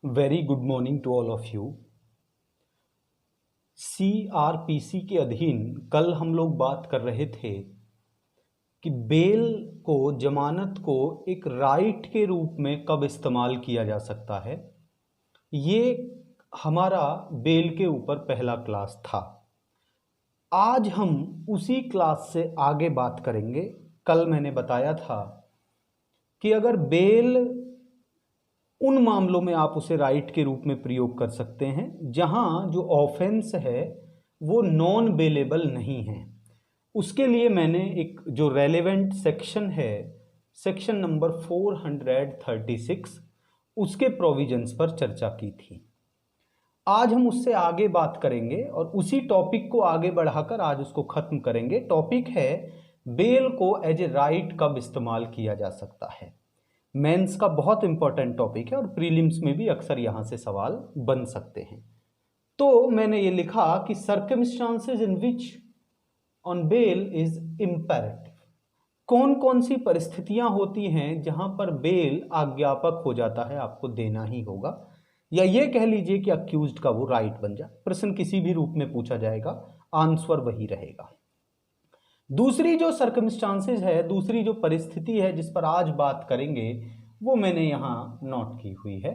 Very good morning to all of you. CrPC के अधीन कल हम लोग बात कर रहे थे कि बेल को, जमानत को एक राइट के रूप में कब इस्तेमाल किया जा सकता है। ये हमारा बेल के ऊपर पहला क्लास था। आज हम उसी क्लास से आगे बात करेंगे। कल मैंने बताया था कि अगर बेल, उन मामलों में आप उसे राइट के रूप में प्रयोग कर सकते हैं जहां जो ऑफेंस है वो नॉन बेलेबल नहीं है। उसके लिए मैंने एक जो रेलेवेंट सेक्शन है, सेक्शन नंबर 436, उसके प्रोविजंस पर चर्चा की थी। आज हम उससे आगे बात करेंगे और उसी टॉपिक को आगे बढ़ाकर आज उसको खत्म करेंगे। टॉपिक है बेल को एज ए राइट कब इस्तेमाल किया जा सकता है। मेंस का बहुत इंपॉर्टेंट टॉपिक है और प्रीलिम्स में भी अक्सर यहां से सवाल बन सकते हैं। तो मैंने ये लिखा कि circumstances in which on bail is imperative. कौन कौन सी परिस्थितियां होती हैं जहां पर बेल आज्ञापक हो जाता है, आपको देना ही होगा, या ये कह लीजिए कि अक्यूज्ड का वो राइट बन जाए। प्रश्न किसी भी रूप में पूछा जाएगा, आंसर वही रहेगा। दूसरी जो सर्कमस्टांसेस है, दूसरी जो परिस्थिति है जिस पर आज बात करेंगे, वो मैंने यहां नोट की हुई है।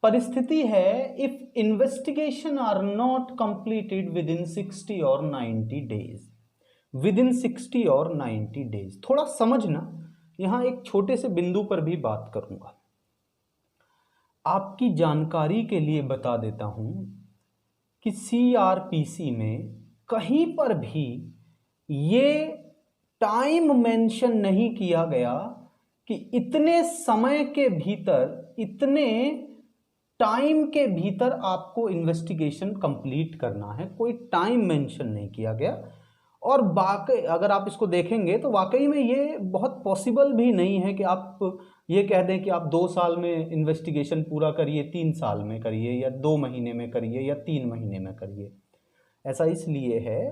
परिस्थिति है if investigation are not completed within 60 और 90 डेज। विद इन 60 और 90 डेज, थोड़ा समझना, यहां एक छोटे से बिंदु पर भी बात करूंगा। आपकी जानकारी के लिए बता देता हूं कि सीआरपीसी में कहीं पर भी ये टाइम मेंशन नहीं किया गया कि इतने समय के भीतर, इतने टाइम के भीतर आपको इन्वेस्टिगेशन कंप्लीट करना है। कोई टाइम मेंशन नहीं किया गया। और वाकई अगर आप इसको देखेंगे तो वाकई में ये बहुत पॉसिबल भी नहीं है कि आप ये कह दें कि आप 2 साल में इन्वेस्टिगेशन पूरा करिए, 3 साल में करिए, या 2 महीने में करिए, या 3 महीने में करिए। ऐसा इसलिए है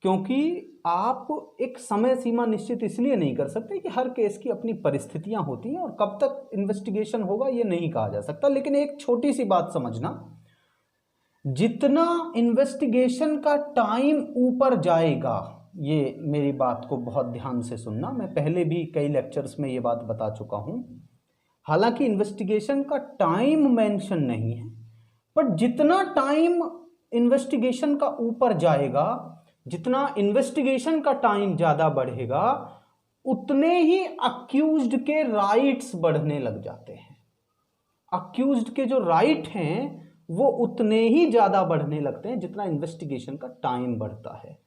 क्योंकि आप एक समय सीमा निश्चित इसलिए नहीं कर सकते कि हर केस की अपनी परिस्थितियां होती हैं और कब तक इन्वेस्टिगेशन होगा ये नहीं कहा जा सकता। लेकिन एक छोटी सी बात समझना, जितना इन्वेस्टिगेशन का टाइम ऊपर जाएगा, ये मेरी बात को बहुत ध्यान से सुनना, मैं पहले भी कई लेक्चर्स में ये बात बता चुका हूं। हालांकि इन्वेस्टिगेशन का टाइम मेंशन नहीं है, पर जितना टाइम इन्वेस्टिगेशन का ऊपर जाएगा, जितना इन्वेस्टिगेशन का टाइम ज्यादा बढ़ेगा, उतने ही अक्यूज्ड के राइट्स बढ़ने लग जाते हैं। अक्यूज्ड के जो राइट हैं वो उतने ही ज्यादा बढ़ने लगते हैं जितना इन्वेस्टिगेशन का टाइम बढ़ता है।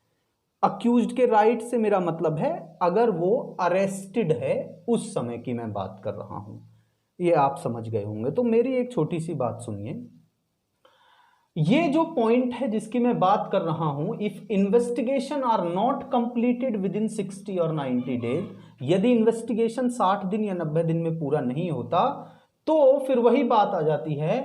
अक्यूज्ड के राइट से मेरा मतलब है अगर वो अरेस्टेड है, उस समय की मैं बात कर रहा हूं। ये आप समझ गए होंगे। तो मेरी एक छोटी सी बात सुनिए। ये जो पॉइंट है जिसकी मैं बात कर रहा हूं, if investigation are not completed within 60 और 90 डेज, यदि इन्वेस्टिगेशन 60 दिन या 90 दिन में पूरा नहीं होता तो फिर वही बात आ जाती है,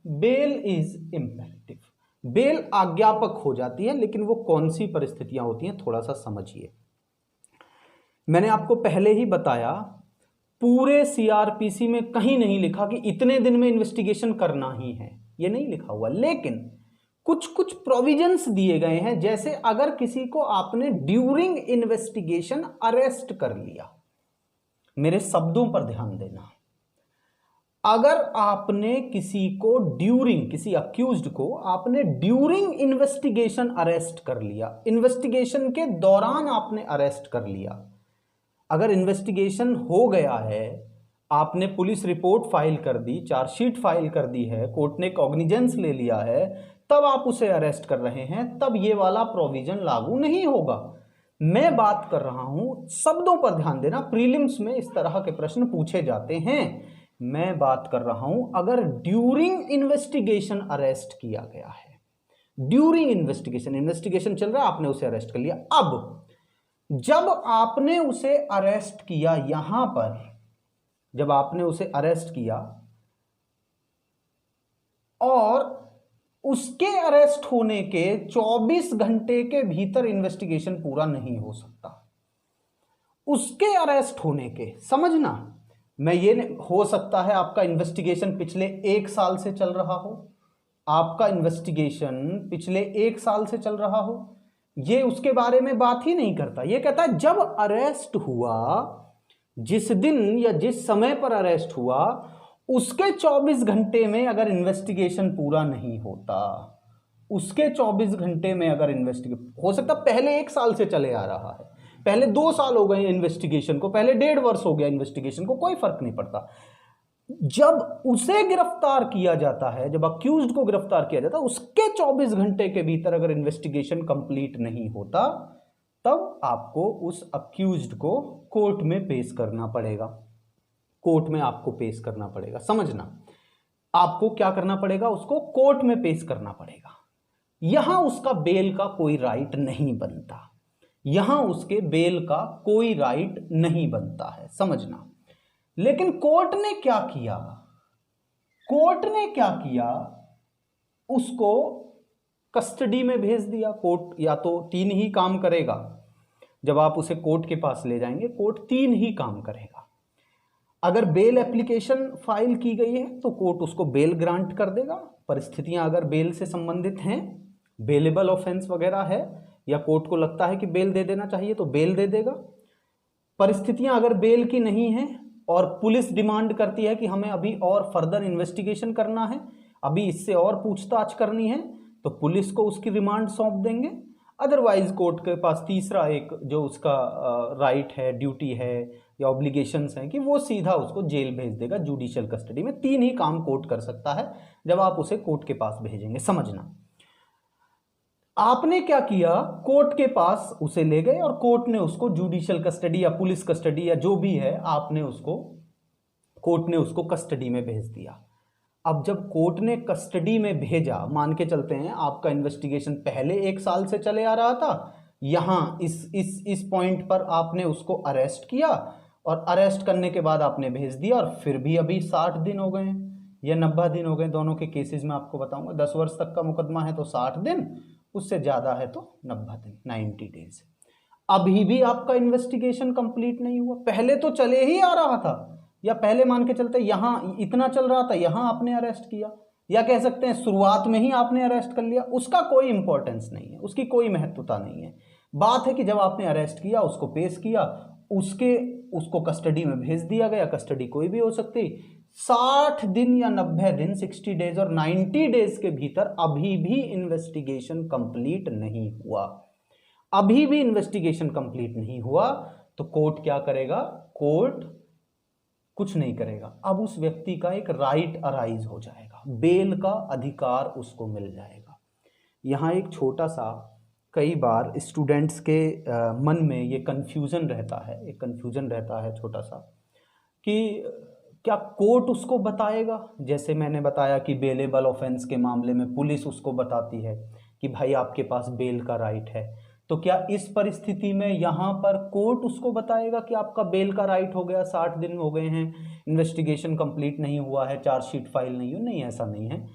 बेल इज इंपेरेटिव। बेल आज्ञापक हो जाती है। लेकिन वो कौन सी परिस्थितियां होती हैं, थोड़ा सा समझिए। मैंने आपको पहले ही बताया, पूरे सीआरपीसी में कहीं नहीं लिखा कि इतने दिन में इन्वेस्टिगेशन करना ही है, ये नहीं लिखा हुआ। लेकिन कुछ कुछ प्रोविजंस दिए गए हैं। जैसे अगर किसी को आपने ड्यूरिंग इन्वेस्टिगेशन अरेस्ट कर लिया, मेरे शब्दों पर ध्यान देना, अगर आपने किसी को ड्यूरिंग, किसी अक्यूज्ड को आपने ड्यूरिंग इन्वेस्टिगेशन अरेस्ट कर लिया, इन्वेस्टिगेशन के दौरान आपने अरेस्ट कर लिया, अगर इन्वेस्टिगेशन हो गया है, आपने पुलिस रिपोर्ट फाइल कर दी, चार्जशीट फाइल कर दी है, कोर्ट ने कॉग्निजेंस ले लिया है, तब आप उसे अरेस्ट कर रहे हैं, तब ये वाला प्रोविजन लागू नहीं होगा। मैं बात कर रहा हूं, शब्दों पर ध्यान देना, प्रीलिम्स में इस तरह के प्रश्न पूछे जाते हैं। मैं बात कर रहा हूं अगर ड्यूरिंग इन्वेस्टिगेशन अरेस्ट किया गया है, ड्यूरिंग इन्वेस्टिगेशन, इन्वेस्टिगेशन चल रहा है, आपने उसे अरेस्ट कर लिया। अब जब आपने उसे अरेस्ट किया, यहां पर जब आपने उसे अरेस्ट किया और उसके अरेस्ट होने के 24 घंटे के भीतर इन्वेस्टिगेशन पूरा नहीं हो सकता, उसके अरेस्ट होने के, समझना, हो सकता है आपका इन्वेस्टिगेशन पिछले 1 साल से चल रहा हो, आपका इन्वेस्टिगेशन पिछले 1 साल से चल रहा हो, ये उसके बारे में बात ही नहीं करता। ये कहता है जब अरेस्ट हुआ, जिस दिन या जिस समय पर अरेस्ट हुआ, उसके 24 घंटे में अगर इन्वेस्टिगेशन पूरा नहीं होता, उसके 24 घंटे में अगर हो सकता पहले 1 साल से चले आ रहा है, पहले 2 साल हो गए इन्वेस्टिगेशन को, पहले 1.5 वर्ष हो गया इन्वेस्टिगेशन को, कोई फर्क नहीं पड़ता। जब उसे गिरफ्तार किया जाता है, जब अक्यूज्ड को गिरफ्तार किया जाता है, उसके 24 घंटे के भीतर अगर इन्वेस्टिगेशन कंप्लीट नहीं होता, तब आपको उस अक्यूज्ड को कोर्ट में पेश करना पड़ेगा। कोर्ट में आपको पेश करना पड़ेगा, समझना, आपको क्या करना पड़ेगा, उसको कोर्ट में पेश करना पड़ेगा। यहां उसका बेल का कोई राइट नहीं बनता, यहां उसके बेल का कोई राइट नहीं बनता है, समझना। लेकिन कोर्ट ने क्या किया, कोर्ट ने क्या किया, उसको कस्टडी में भेज दिया। कोर्ट या तो 3 ही काम करेगा, जब आप उसे कोर्ट के पास ले जाएंगे, कोर्ट 3 ही काम करेगा। अगर बेल एप्लीकेशन फाइल की गई है तो कोर्ट उसको बेल ग्रांट कर देगा। परिस्थितियां अगर बेल से संबंधित हैं, बेलेबल ऑफेंस वगैरह है, या कोर्ट को लगता है कि बेल दे देना चाहिए तो बेल दे देगा। परिस्थितियां अगर बेल की नहीं है और पुलिस डिमांड करती है कि हमें अभी और फर्दर इन्वेस्टिगेशन करना है, अभी इससे और पूछताछ करनी है, तो पुलिस को उसकी रिमांड सौंप देंगे। अदरवाइज कोर्ट के पास तीसरा एक जो उसका राइट है, ड्यूटी है या ऑब्लिगेशंस हैं कि वो सीधा उसको जेल भेज देगा, जुडिशियल कस्टडी में। 3 ही काम कोर्ट कर सकता है जब आप उसे कोर्ट के पास भेजेंगे, समझना। आपने क्या किया, कोर्ट के पास उसे ले गए और कोर्ट ने उसको जुडिशियल कस्टडी या पुलिस कस्टडी या जो भी है, आपने उसको, कोर्ट ने उसको कस्टडी में भेज दिया। अब जब कोर्ट ने कस्टडी में भेजा, मान के चलते हैं आपका इन्वेस्टिगेशन पहले 1 साल से चले आ रहा था, यहां इस पॉइंट पर आपने उसको अरेस्ट किया और अरेस्ट करने के बाद आपने भेज दिया, और फिर भी अभी 60 दिन हो गए हैं या 90 दिन हो गए, दोनों के केसेस में आपको बताऊंगा। 10 वर्ष तक का मुकदमा है तो 60 दिन, उससे ज्यादा है तो 90 दिन, 90 डेज। अभी भी आपका इन्वेस्टिगेशन कंप्लीट नहीं हुआ। पहले तो चले ही आ रहा था, या पहले मान के चलते यहां इतना चल रहा था, यहां आपने अरेस्ट किया, या कह सकते हैं शुरुआत में ही आपने अरेस्ट कर लिया। उसका कोई इंपॉर्टेंस नहीं है, उसकी कोई महत्वता नहीं है। बात है कि जब आपने अरेस्ट किया, उसको पेश किया, उसको कस्टडी में भेज दिया गया। कस्टडी कोई भी हो सकती, 60 दिन या 90 दिन, 60 डेज और 90 डेज के भीतर अभी भी इन्वेस्टिगेशन कंप्लीट नहीं हुआ, अभी भी इन्वेस्टिगेशन कंप्लीट नहीं हुआ, तो कोर्ट क्या करेगा, कोर्ट कुछ नहीं करेगा। अब उस व्यक्ति का एक राइट अराइज हो जाएगा, बेल का अधिकार उसको मिल जाएगा। यहाँ एक छोटा सा, कई बार स्टूडेंट्स के मन में ये कन्फ्यूज़न रहता है, एक कन्फ्यूज़न रहता है छोटा सा, कि क्या कोर्ट उसको बताएगा। जैसे मैंने बताया कि बेलेबल ऑफेंस के मामले में पुलिस उसको बताती है कि भाई आपके पास बेल का राइट है, तो क्या इस परिस्थिति में यहाँ पर कोर्ट उसको बताएगा कि आपका बेल का राइट हो गया, 60 दिन हो गए हैं, इन्वेस्टिगेशन कंप्लीट नहीं हुआ है, चार्जशीट फाइल नहीं हुई? नहीं, ऐसा नहीं है,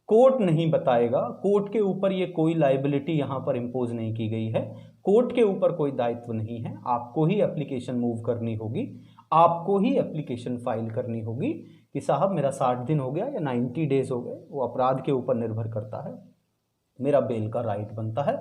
कोर्ट नहीं बताएगा। कोर्ट के ऊपर ये कोई लाइबिलिटी यहाँ पर इम्पोज नहीं की गई है, कोर्ट के ऊपर कोई दायित्व नहीं है। आपको ही एप्लीकेशन मूव करनी होगी, आपको ही एप्लीकेशन फाइल करनी होगी कि साहब मेरा 60 दिन हो गया या 90 डेज हो गए, वो अपराध के ऊपर निर्भर करता है, मेरा बेल का राइट बनता है।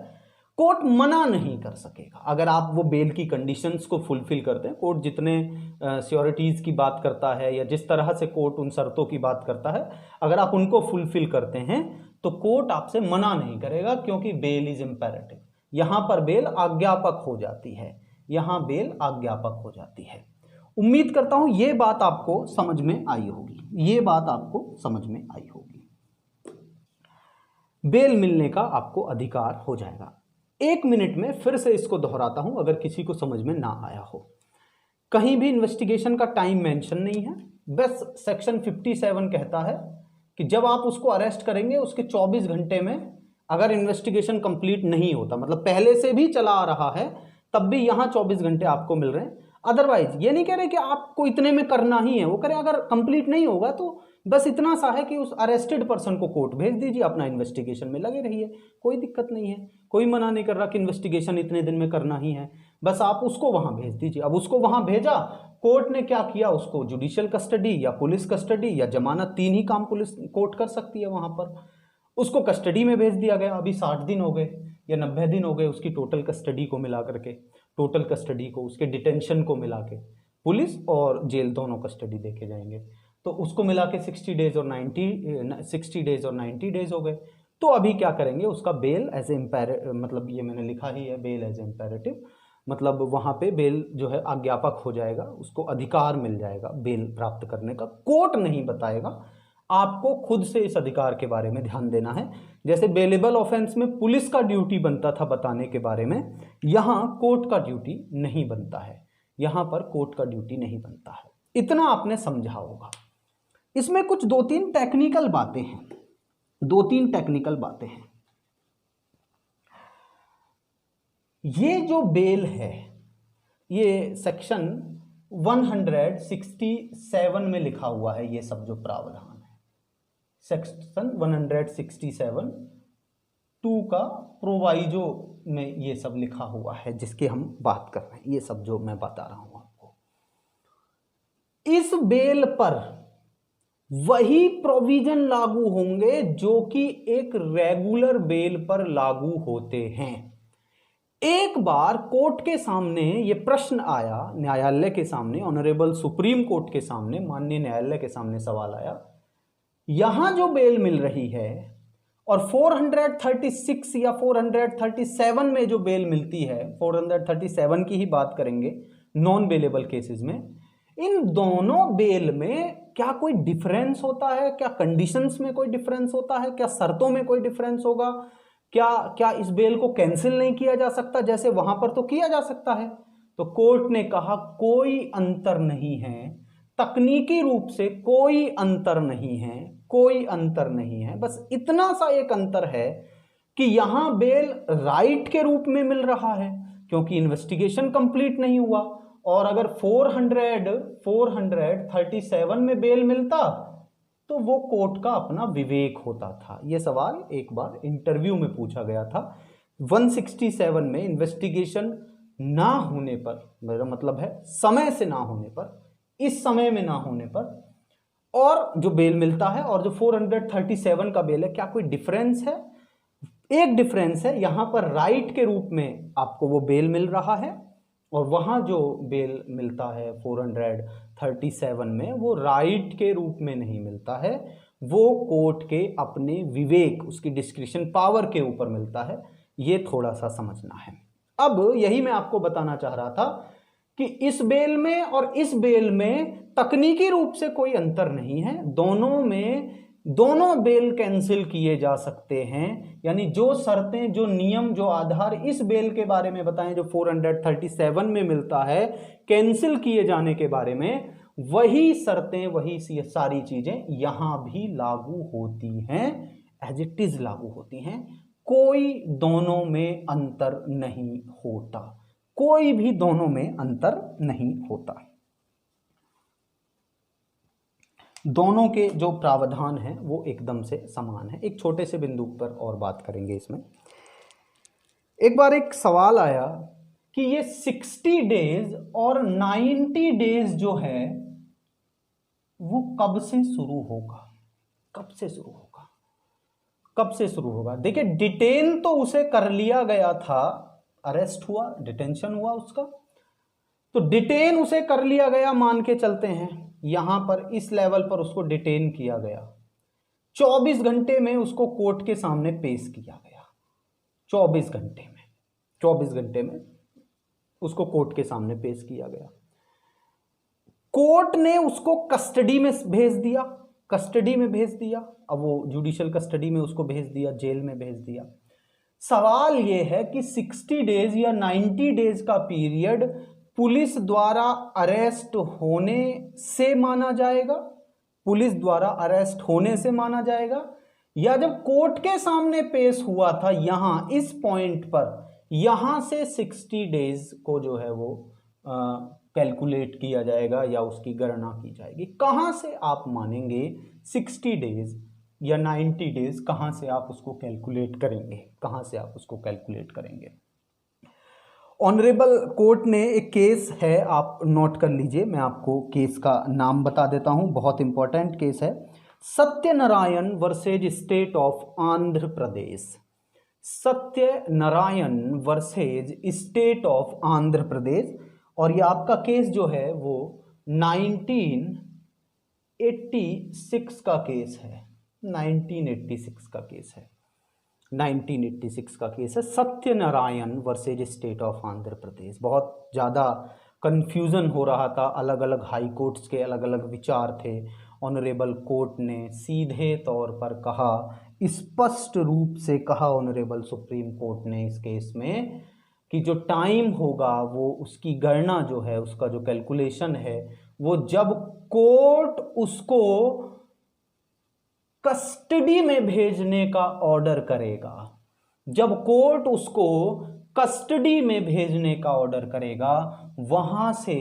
कोर्ट मना नहीं कर सकेगा अगर आप वो बेल की कंडीशंस को फुलफिल करते हैं। कोर्ट जितने सिक्योरिटीज़ की बात करता है या जिस तरह से कोर्ट उन शर्तों की बात करता है, अगर आप उनको फुलफिल करते हैं तो कोर्ट आपसे मना नहीं करेगा, क्योंकि बेल इज इम्पेरेटिव। यहाँ पर बेल आज्ञापक हो जाती है, यहाँ बेल आज्ञापक हो जाती है। उम्मीद करता हूँ ये बात आपको समझ में आई होगी, ये बात आपको समझ में आई होगी। बेल मिलने का आपको अधिकार हो जाएगा। 1 मिनट में फिर से इसको दोहराता हूं अगर किसी को समझ में ना आया हो। कहीं भी इन्वेस्टिगेशन का टाइम मेंशन नहीं है, बस सेक्शन 57 कहता है कि जब आप उसको अरेस्ट करेंगे उसके 24 घंटे में अगर इन्वेस्टिगेशन कंप्लीट नहीं होता, मतलब पहले से भी चला आ रहा है, तब भी यहां 24 घंटे आपको मिल रहे हैं। अदरवाइज ये नहीं कह रहे कि आपको इतने में करना ही है, वो कह रहे अगर कंप्लीट नहीं होगा तो बस इतना सा है कि उस अरेस्टेड पर्सन को कोर्ट भेज दीजिए, अपना इन्वेस्टिगेशन में लगे रहिए, कोई दिक्कत नहीं है, कोई मना नहीं कर रहा कि इन्वेस्टिगेशन इतने दिन में करना ही है, बस आप उसको वहां भेज दीजिए। अब उसको वहां भेजा, कोर्ट ने क्या किया, उसको जुडिशियल कस्टडी या पुलिस कस्टडी या जमानत, 3 ही काम पुलिस कोर्ट कर सकती है वहां पर। उसको कस्टडी में भेज दिया गया। अभी 60 दिन हो गए या 90 दिन हो गए उसकी टोटल कस्टडी को मिला करके, टोटल कस्टडी को, उसके डिटेंशन को मिला के, पुलिस और जेल दोनों कस्टडी देखे जाएंगे, तो उसको मिला के 60 डेज और 90 डेज हो गए। तो अभी क्या करेंगे, उसका बेल एज ए मतलब ये मैंने लिखा ही है, बेल एज ए इम्पेरेटिव, मतलब वहां पे बेल जो है आज्ञापक हो जाएगा, उसको अधिकार मिल जाएगा बेल प्राप्त करने का। कोर्ट नहीं बताएगा, आपको खुद से इस अधिकार के बारे में ध्यान देना है। जैसे बेलेबल ऑफेंस में पुलिस का ड्यूटी बनता था बताने के बारे में, यहां कोर्ट का ड्यूटी नहीं बनता है, यहां पर कोर्ट का ड्यूटी नहीं बनता है। इतना आपने समझा होगा। इसमें कुछ 2-3 टेक्निकल बातें हैं, 2-3 टेक्निकल बातें हैं। ये जो बेल है, ये सेक्शन 167 में लिखा हुआ है, ये सब जो प्रावधान है, सेक्शन 167 2 का प्रोवाइजो में ये सब लिखा हुआ है, जिसके हम बात कर रहे हैं, ये सब जो मैं बता रहा हूं आपको। इस बेल पर वही प्रोविजन लागू होंगे जो कि एक रेगुलर बेल पर लागू होते हैं। एक बार कोर्ट के सामने ये प्रश्न आया, न्यायालय के सामने, ऑनरेबल सुप्रीम कोर्ट के सामने, माननीय न्यायालय के सामने सवाल आया, यहां जो बेल मिल रही है और 436 या 437 में जो बेल मिलती है, 437 की ही बात करेंगे नॉन बेलेबल केसेस में, इन दोनों बेल में क्या कोई डिफरेंस होता है? क्या कंडीशंस में कोई डिफरेंस होता है? क्या शर्तों में कोई डिफरेंस होगा? क्या इस बेल को कैंसिल नहीं किया जा सकता जैसे वहां पर तो किया जा सकता है? तो कोर्ट ने कहा कोई अंतर नहीं है, तकनीकी रूप से कोई अंतर नहीं है, कोई अंतर नहीं है। बस इतना सा एक अंतर है कि यहां बेल राइट के रूप में मिल रहा है क्योंकि इन्वेस्टिगेशन कंप्लीट नहीं हुआ, और अगर 437 में बेल मिलता तो वो कोर्ट का अपना विवेक होता था। यह सवाल एक बार इंटरव्यू में पूछा गया था। 167 में इन्वेस्टिगेशन ना होने पर, मेरा मतलब है समय से ना होने पर, इस समय में ना होने पर, और जो बेल मिलता है और जो 437 का बेल है, क्या कोई डिफरेंस है? एक डिफरेंस है, यहां पर राइट के रूप में आपको वो बेल मिल रहा है और वहां जो बेल मिलता है 437 में, वो राइट के रूप में नहीं मिलता है, वो कोर्ट के अपने विवेक, उसकी डिस्क्रिशन पावर के ऊपर मिलता है। ये थोड़ा सा समझना है। अब यही मैं आपको बताना चाह रहा था कि इस बेल में और इस बेल में तकनीकी रूप से कोई अंतर नहीं है, दोनों में दोनों बेल कैंसिल किए जा सकते हैं। यानी जो शर्तें, जो नियम, जो आधार इस बेल के बारे में बताएं जो 437 में मिलता है कैंसिल किए जाने के बारे में, वही शर्तें, वही सारी चीजें यहां भी लागू होती हैं, एज इट इज लागू होती हैं। कोई दोनों में अंतर नहीं होता, कोई भी दोनों में अंतर नहीं होता। दोनों के जो प्रावधान हैं वो एकदम से समान है। एक छोटे से बिंदु पर और बात करेंगे इसमें। एक बार एक सवाल आया कि ये 60 डेज और 90 डेज जो है वो कब से शुरू होगा? कब से शुरू होगा? कब से शुरू होगा? देखिए, डिटेन तो उसे कर लिया गया था, अरेस्ट हुआ, डिटेंशन हुआ उसका, तो डिटेन उसे कर लिया गया, मान के चलते हैं यहां पर इस लेवल पर उसको डिटेन किया गया, 24 घंटे में उसको कोर्ट के सामने पेश किया गया। 24 घंटे में उसको कोर्ट के सामने पेश किया गया। कोर्ट ने उसको कस्टडी में भेज दिया, अब वो जुडिशियल कस्टडी में उसको भेज दिया, जेल में भेज दिया। सवाल यह है कि 60 डेज या 90 डेज का पीरियड पुलिस द्वारा अरेस्ट होने से माना जाएगा, पुलिस द्वारा अरेस्ट होने से माना जाएगा, या जब कोर्ट के सामने पेश हुआ था यहां इस पॉइंट पर, यहां से 60 डेज को जो है वो कैलकुलेट किया जाएगा या उसकी गणना की जाएगी? कहां से आप मानेंगे 60 डेज या 90 डेज कहाँ से आप उसको कैलकुलेट करेंगे, कहाँ से आप उसको कैलकुलेट करेंगे। ऑनरेबल कोर्ट ने एक केस है, आप नोट कर लीजिए, मैं आपको केस का नाम बता देता हूँ, बहुत इंपॉर्टेंट केस है। Satyanarayana versus state of Andhra Pradesh. Satyanarayana versus state of Andhra Pradesh. और ये आपका केस जो है वो 1986 का केस है, 1986 का केस है, 1986 का केस है। Satyanarayana versus state of Andhra Pradesh. बहुत ज़्यादा कंफ्यूजन हो रहा था, अलग अलग हाई कोर्ट्स के अलग अलग विचार थे। ऑनरेबल कोर्ट ने सीधे तौर पर कहा, स्पष्ट रूप से कहा ऑनरेबल सुप्रीम कोर्ट ने इस केस में कि जो टाइम होगा वो उसकी गणना जो है, उसका जो कैलकुलेशन है, वो जब कोर्ट उसको कस्टडी में भेजने का ऑर्डर करेगा, जब कोर्ट उसको कस्टडी में भेजने का ऑर्डर करेगा, वहां से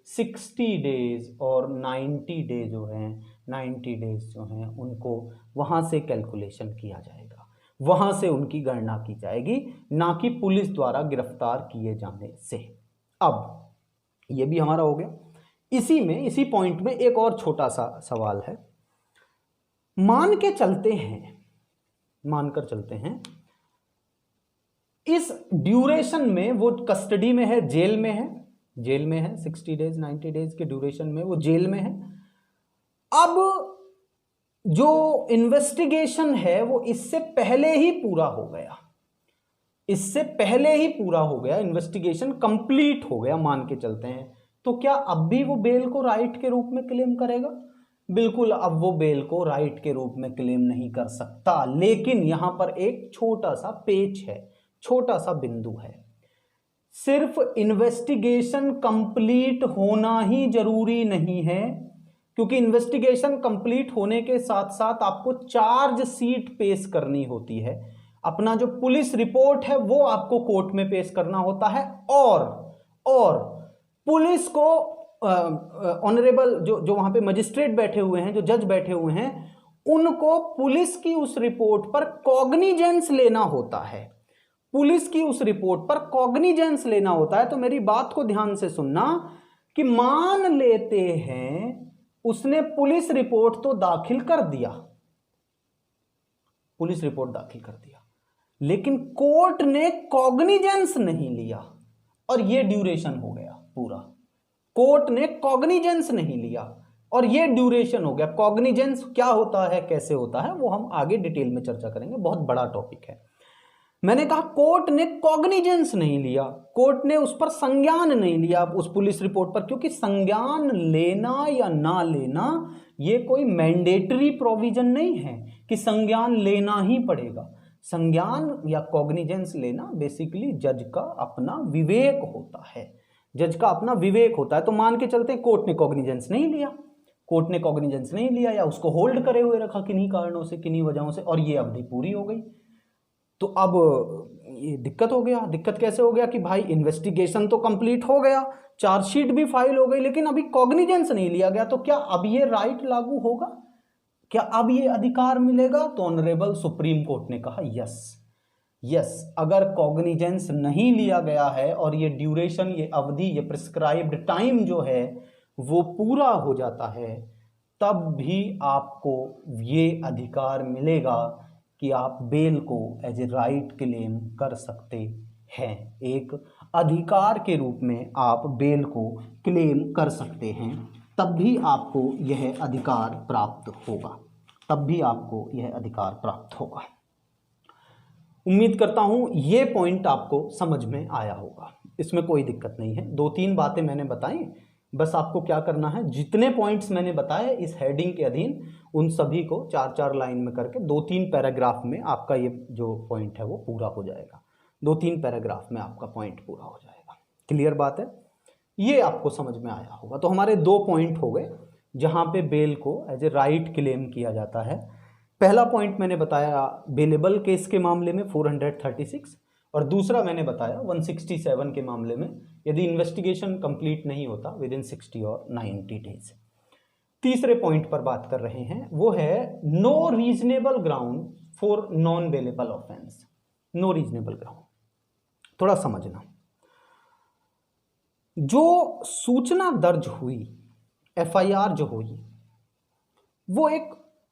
60 डेज और 90 डेज जो हैं, 90 डेज जो हैं उनको वहां से कैलकुलेशन किया जाएगा, वहां से उनकी गणना की जाएगी, ना कि पुलिस द्वारा गिरफ्तार किए जाने से। अब ये भी हमारा हो गया। इसी में, इसी पॉइंट में एक और छोटा सा सवाल है। मानकर चलते हैं इस ड्यूरेशन में वो कस्टडी में है, जेल में है, 60 डेज 90 डेज के ड्यूरेशन में वो जेल में है। अब जो इन्वेस्टिगेशन है वो इससे पहले ही पूरा हो गया, इन्वेस्टिगेशन कंप्लीट हो गया, मान के चलते हैं। तो क्या अब भी वो बेल को राइट के रूप में क्लेम करेगा? बिल्कुल, अब वो बेल को राइट के रूप में क्लेम नहीं कर सकता। लेकिन यहां पर एक छोटा सा पेच है, छोटा सा बिंदु है। सिर्फ इन्वेस्टिगेशन कंप्लीट होना ही जरूरी नहीं है, क्योंकि इन्वेस्टिगेशन कंप्लीट होने के साथ साथ आपको चार्जशीट पेश करनी होती है। अपना जो पुलिस रिपोर्ट है वो आपको कोर्ट में पेश करना होता है, और पुलिस को ऑनरेबल जो वहां पे मजिस्ट्रेट बैठे हुए हैं, जो जज बैठे हुए हैं, उनको पुलिस की उस रिपोर्ट पर कॉग्निजेंस लेना होता है, पुलिस की उस रिपोर्ट पर कॉग्निजेंस लेना होता है। तो मेरी बात को ध्यान से सुनना कि मान लेते हैं उसने पुलिस रिपोर्ट तो दाखिल कर दिया, पुलिस रिपोर्ट दाखिल कर दिया, लेकिन कोर्ट ने कॉग्निजेंस नहीं लिया और यह ड्यूरेशन हो गया पूरा। कोर्ट ने कॉग्निजेंस नहीं लिया और यह ड्यूरेशन हो गया। कॉग्निजेंस क्या होता है, कैसे होता है, वो हम आगे डिटेल में चर्चा करेंगे, बहुत बड़ा टॉपिक है। मैंने कहा कोर्ट ने कॉग्निजेंस नहीं लिया, कोर्ट ने उस पर संज्ञान नहीं लिया, उस पुलिस रिपोर्ट पर, क्योंकि संज्ञान लेना या ना लेना ये कोई मैंडेटरी प्रोविजन नहीं है कि संज्ञान लेना ही पड़ेगा। संज्ञान या कॉग्निजेंस लेना बेसिकली जज का अपना विवेक होता है, जज का अपना विवेक होता है। तो मान के चलते हैं कोर्ट ने कॉग्निजेंस नहीं लिया, कोर्ट ने कॉग्निजेंस नहीं लिया या उसको होल्ड करे हुए रखा किन्हीं कारणों से, किन्हीं वजहों से, और ये अवधि पूरी हो गई। तो अब ये दिक्कत हो गया। दिक्कत कैसे हो गया कि भाई इन्वेस्टिगेशन तो कंप्लीट हो गया, चार्जशीट भी फाइल हो गई, लेकिन अभी कॉग्निजेंस नहीं लिया गया। तो क्या अब ये राइट लागू होगा, क्या अब ये अधिकार मिलेगा? तो ऑनरेबल सुप्रीम कोर्ट ने कहा यस, अगर कॉग्निजेंस नहीं लिया गया है और ये ड्यूरेशन, ये अवधि, ये प्रिस्क्राइब्ड टाइम जो है वो पूरा हो जाता है, तब भी आपको ये अधिकार मिलेगा कि आप बेल को एज ए राइट क्लेम कर सकते हैं। एक अधिकार के रूप में आप बेल को क्लेम कर सकते हैं, तब भी आपको यह अधिकार प्राप्त होगा, तब भी आपको यह अधिकार प्राप्त होगा। उम्मीद करता हूं ये पॉइंट आपको समझ में आया होगा, इसमें कोई दिक्कत नहीं है। 2-3 बातें मैंने बताई, बस आपको क्या करना है, जितने पॉइंट्स मैंने बताए इस हेडिंग के अधीन, उन सभी को 4-4 लाइन में करके 2-3 पैराग्राफ में आपका ये जो पॉइंट है वो पूरा हो जाएगा। 2-3 पैराग्राफ में आपका पॉइंट पूरा हो जाएगा। क्लियर बात है, ये आपको समझ में आया होगा। तो हमारे 2 पॉइंट हो गए जहां पे बेल को एज ए राइट क्लेम किया जाता है। पहला पॉइंट मैंने बताया बेलेबल केस के मामले में 436, और दूसरा मैंने बताया 167 के मामले में, यदि इन्वेस्टिगेशन कंप्लीट नहीं होता विद इन 60 और 90 डेज। तीसरे पॉइंट पर बात कर रहे हैं, वो है no reasonable ground for non bailable offence. No reasonable ground, थोड़ा समझना। जो सूचना दर्ज हुई, एफआईआर जो हुई, वो एक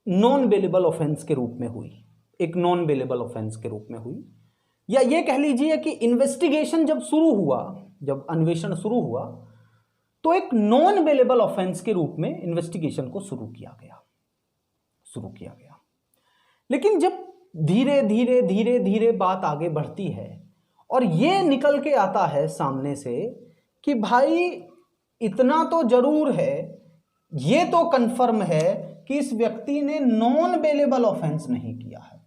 नॉन बेलेबल ऑफेंस के रूप में हुई, एक नॉन बेलेबल ऑफेंस के रूप में हुई, या ये कह लीजिए कि इन्वेस्टिगेशन जब शुरू हुआ, जब अन्वेषण शुरू हुआ, तो एक नॉन बेलेबल ऑफेंस के रूप में इन्वेस्टिगेशन को शुरू किया गया। लेकिन जब धीरे धीरे धीरे धीरे बात आगे बढ़ती है और ये निकल के आता है सामने से कि भाई इतना तो जरूर है, ये तो कंफर्म है कि इस व्यक्ति ने नॉन बेलेबल ऑफेंस नहीं किया है,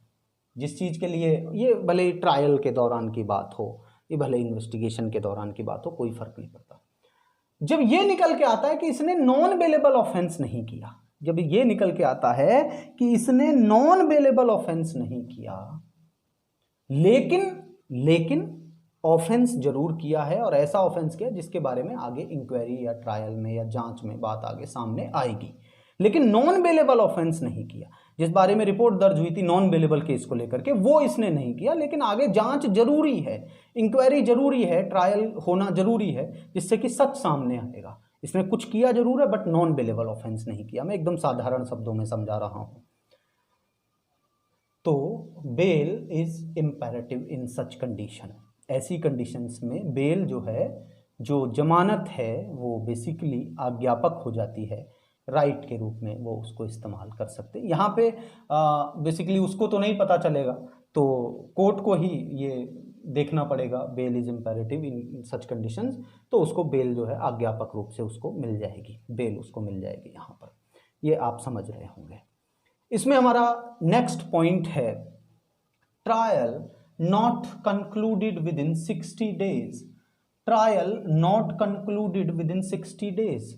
जिस चीज के लिए, ये भले ट्रायल के दौरान की बात हो, ये भले इन्वेस्टिगेशन के दौरान की बात हो, कोई फर्क नहीं पड़ता। जब ये निकल के आता है कि इसने नॉन बेलेबल ऑफेंस नहीं किया, जब ये निकल के आता है कि इसने नॉन बेलेबल ऑफेंस नहीं किया, लेकिन ऑफेंस जरूर किया है, और ऐसा ऑफेंस किया जिसके बारे में आगे इंक्वायरी या ट्रायल में या जांच में बात आगे सामने आएगी, लेकिन नॉन बेलेबल ऑफेंस नहीं किया। जिस बारे में रिपोर्ट दर्ज हुई थी नॉन बेलेबल केस को लेकर के, वो इसने नहीं किया, लेकिन आगे जांच जरूरी है, इंक्वायरी जरूरी है, ट्रायल होना जरूरी है, जिससे कि सच सामने आएगा। इसने कुछ किया जरूर है बट नॉन बेलेबल ऑफेंस नहीं किया। मैं एकदम साधारण शब्दों में समझा रहा हूं। तो bail is imperative in such condition. ऐसी कंडीशंस में बेल जो है, जो जमानत है, वो बेसिकली आज्ञापक हो जाती है, राइट के रूप में वो उसको इस्तेमाल कर सकते हैं। यहाँ पे बेसिकली उसको तो नहीं पता चलेगा, तो कोर्ट को ही ये देखना पड़ेगा, bail is imperative in such conditions, तो उसको बेल जो है आज्ञापक रूप से उसको मिल जाएगी, बेल उसको मिल जाएगी। यहाँ पर ये आप समझ रहे होंगे। इसमें हमारा नेक्स्ट पॉइंट है trial not concluded with in 60 days. Trial not concluded with in 60 days.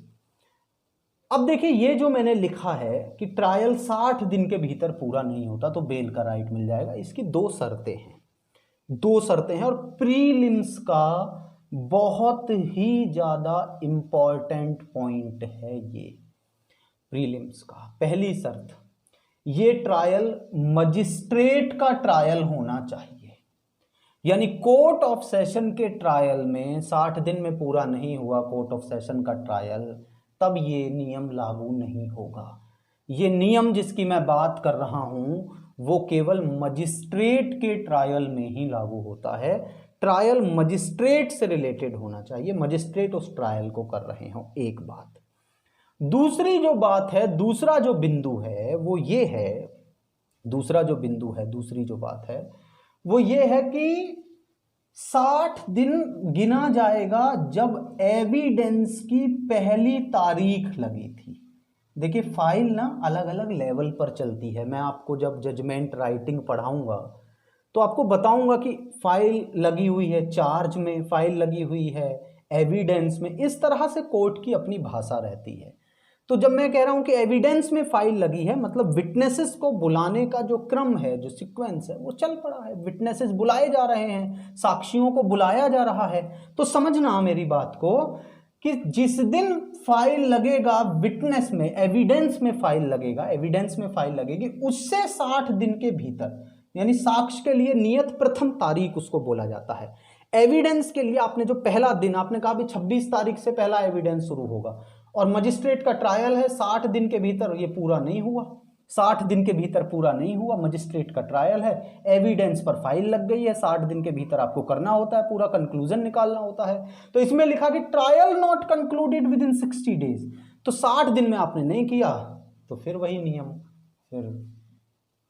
अब देखिए, ये जो मैंने लिखा है कि ट्रायल 60 दिन के भीतर पूरा नहीं होता तो बेल का राइट मिल जाएगा, इसकी दो शर्तें हैं, और प्रीलिम्स का बहुत ही ज्यादा इंपॉर्टेंट पॉइंट है ये प्रीलिम्स का। पहली शर्त, ये ट्रायल मजिस्ट्रेट का ट्रायल होना चाहिए, यानी कोर्ट ऑफ सेशन के ट्रायल में 60 दिन में पूरा नहीं हुआ कोर्ट ऑफ सेशन का ट्रायल, तब ये नियम लागू नहीं होगा। ये नियम जिसकी मैं बात कर रहा हूं वो केवल मजिस्ट्रेट के ट्रायल में ही लागू होता है। ट्रायल मजिस्ट्रेट से रिलेटेड होना चाहिए, मजिस्ट्रेट उस ट्रायल को कर रहे हो, एक बात। दूसरी जो बात है, दूसरा जो बिंदु है वो ये है, दूसरी जो बात है वो ये है कि 60 दिन गिना जाएगा जब एविडेंस की पहली तारीख लगी थी। देखिए, फाइल ना अलग अलग लेवल पर चलती है। मैं आपको जब जजमेंट राइटिंग पढ़ाऊंगा तो आपको बताऊंगा कि फाइल लगी हुई है चार्ज में, फाइल लगी हुई है एविडेंस में, इस तरह से कोर्ट की अपनी भाषा रहती है। तो जब मैं कह रहा हूं कि एविडेंस में फाइल लगी है, मतलब विटनेसेस को बुलाने का जो क्रम है, जो सीक्वेंस है, वो चल पड़ा है, विटनेसेस बुलाए जा रहे हैं, साक्षियों को बुलाया जा रहा है। तो समझना मेरी बात को कि जिस दिन फाइल लगेगा विटनेस में, एविडेंस में फाइल लगेगी, उससे 60 दिन के भीतर, यानी साक्ष्य के लिए नियत प्रथम तारीख उसको बोला जाता है। एविडेंस के लिए आपने जो पहला दिन, आपने कहा भी 26 तारीख से पहला एविडेंस शुरू होगा, और मजिस्ट्रेट का ट्रायल है 60 दिन के भीतर, ये पूरा नहीं हुआ, 60 दिन के भीतर पूरा नहीं हुआ, मजिस्ट्रेट का ट्रायल है, एविडेंस पर फाइल लग गई है, 60 दिन के भीतर आपको करना होता है, पूरा कंक्लूजन निकालना होता है। तो इसमें लिखा कि trial not concluded with in 60 days, तो 60 दिन में आपने नहीं किया तो फिर वही नियम, फिर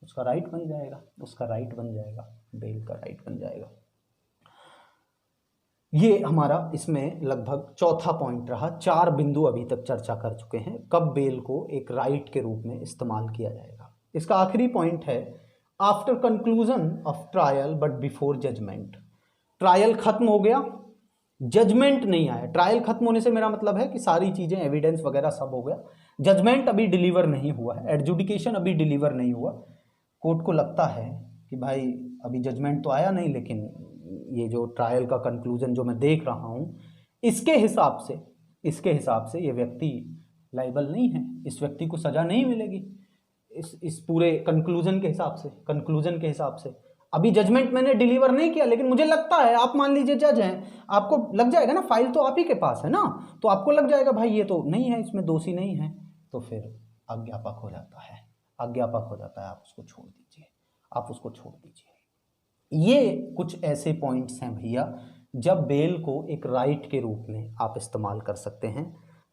उसका राइट बन जाएगा, बेल का राइट बन जाएगा। ये हमारा इसमें लगभग चौथा पॉइंट रहा। 4 बिंदु अभी तक चर्चा कर चुके हैं, कब बेल को एक राइट के रूप में इस्तेमाल किया जाएगा। इसका आखिरी पॉइंट है after conclusion of trial but before judgment. Trial खत्म हो गया, जजमेंट नहीं आया। ट्रायल खत्म होने से मेरा मतलब है कि सारी चीजें, एविडेंस वगैरह सब हो गया, जजमेंट अभी डिलीवर नहीं हुआ है, एडजुडिकेशन अभी डिलीवर नहीं हुआ। कोर्ट को लगता है कि भाई अभी जजमेंट तो आया नहीं, लेकिन ये जो ट्रायल का कंक्लूजन जो मैं देख रहा हूँ, इसके हिसाब से ये व्यक्ति लायबल नहीं है, इस व्यक्ति को सजा नहीं मिलेगी इस पूरे कंक्लूजन के हिसाब से। अभी जजमेंट मैंने डिलीवर नहीं किया, लेकिन मुझे लगता है, आप मान लीजिए जज हैं, आपको लग जाएगा ना, फाइल तो आप ही के पास है ना, तो आपको लग जाएगा भाई ये तो नहीं है, इसमें दोषी नहीं है, तो फिर अज्ञापक हो जाता है, आप उसको छोड़ दीजिए। ये कुछ ऐसे पॉइंट्स हैं भैया जब बेल को एक राइट के रूप में आप इस्तेमाल कर सकते हैं।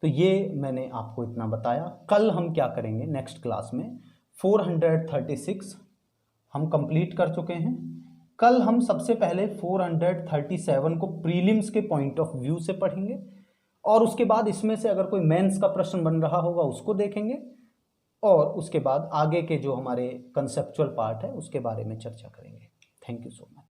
तो ये मैंने आपको इतना बताया। कल हम क्या करेंगे नेक्स्ट क्लास में, 436 हम कंप्लीट कर चुके हैं। कल हम सबसे पहले 437 को प्रीलिम्स के पॉइंट ऑफ व्यू से पढ़ेंगे, और उसके बाद इसमें से अगर कोई मेंस का प्रश्न बन रहा होगा उसको देखेंगे, और उसके बाद आगे के जो हमारे कंसेप्चुअल पार्ट है उसके बारे में चर्चा करेंगे। Thank you so much.